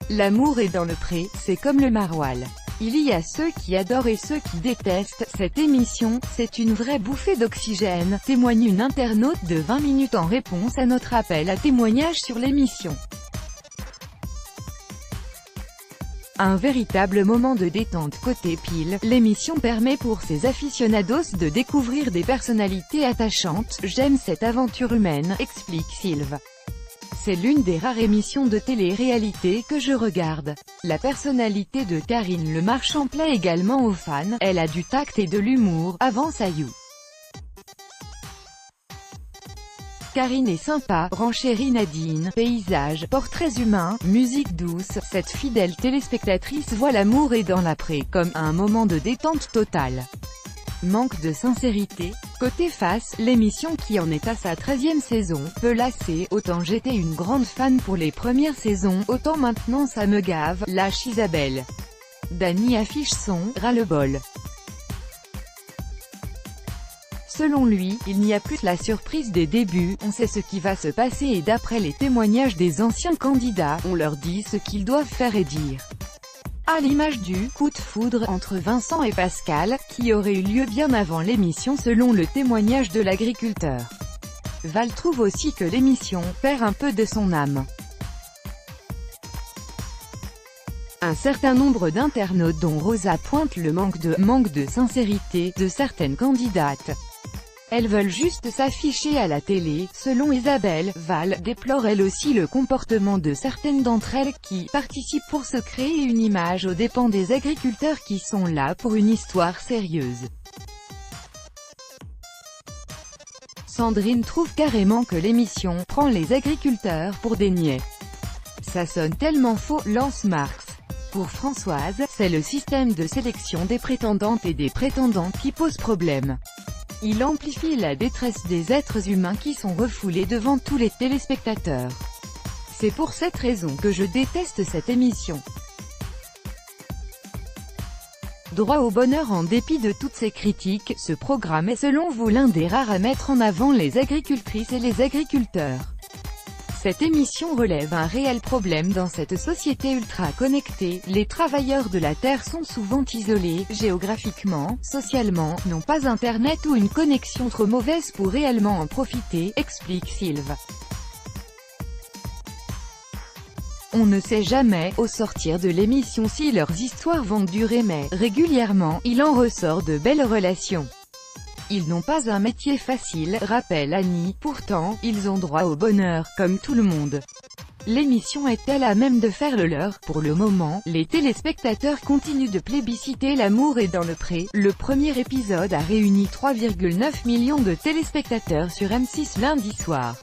L'amour est dans le pré, c'est comme le maroilles. Il y a ceux qui adorent et ceux qui détestent cette émission, c'est une vraie bouffée d'oxygène, témoigne une internaute de 20 minutes en réponse à notre appel à témoignage sur l'émission. Un véritable moment de détente côté pile, l'émission permet pour ses aficionados de découvrir des personnalités attachantes. J'aime cette aventure humaine, explique Sylve. C'est l'une des rares émissions de télé-réalité que je regarde. La personnalité de Karine Le Marchand plaît également aux fans, elle a du tact et de l'humour, avance Ayou. Karine est sympa, renchérit Nadine, paysages, portraits humains, musique douce, cette fidèle téléspectatrice voit l'amour et dans l'après, comme un moment de détente totale. Manque de sincérité. Côté face, l'émission qui en est à sa 13e saison, peut lasser, autant j'étais une grande fan pour les premières saisons, autant maintenant ça me gave, lâche Isabelle. Dany affiche son « ras-le-bol ». Selon lui, il n'y a plus la surprise des débuts, on sait ce qui va se passer et d'après les témoignages des anciens candidats, on leur dit ce qu'ils doivent faire et dire. À l'image du « coup de foudre » entre Vincent et Pascal, qui aurait eu lieu bien avant l'émission selon le témoignage de l'agriculteur. Val trouve aussi que l'émission perd un peu de son âme. Un certain nombre d'internautes dont Rosa pointe le manque de sincérité de certaines candidates. Elles veulent juste s'afficher à la télé, selon Isabelle. Val déplore elle aussi le comportement de certaines d'entre elles qui participent pour se créer une image aux dépens des agriculteurs qui sont là pour une histoire sérieuse. Sandrine trouve carrément que l'émission prend les agriculteurs pour des niais. Ça sonne tellement faux, lance Marx. Pour Françoise, c'est le système de sélection des prétendantes et des prétendants qui pose problème. Il amplifie la détresse des êtres humains qui sont refoulés devant tous les téléspectateurs. C'est pour cette raison que je déteste cette émission. Droit au bonheur. En dépit de toutes ces critiques, ce programme est selon vous l'un des rares à mettre en avant les agricultrices et les agriculteurs. Cette émission relève un réel problème dans cette société ultra connectée. Les travailleurs de la Terre sont souvent isolés, géographiquement, socialement, n'ont pas internet ou une connexion trop mauvaise pour réellement en profiter, explique Sylve. On ne sait jamais, au sortir de l'émission, si leurs histoires vont durer, mais, régulièrement, il en ressort de belles relations. Ils n'ont pas un métier facile, rappelle Annie, pourtant, ils ont droit au bonheur, comme tout le monde. L'émission est-elle à même de faire le leur? Pour le moment, les téléspectateurs continuent de plébisciter L'amour est dans le pré. Le premier épisode a réuni 3,9 millions de téléspectateurs sur M6 lundi soir.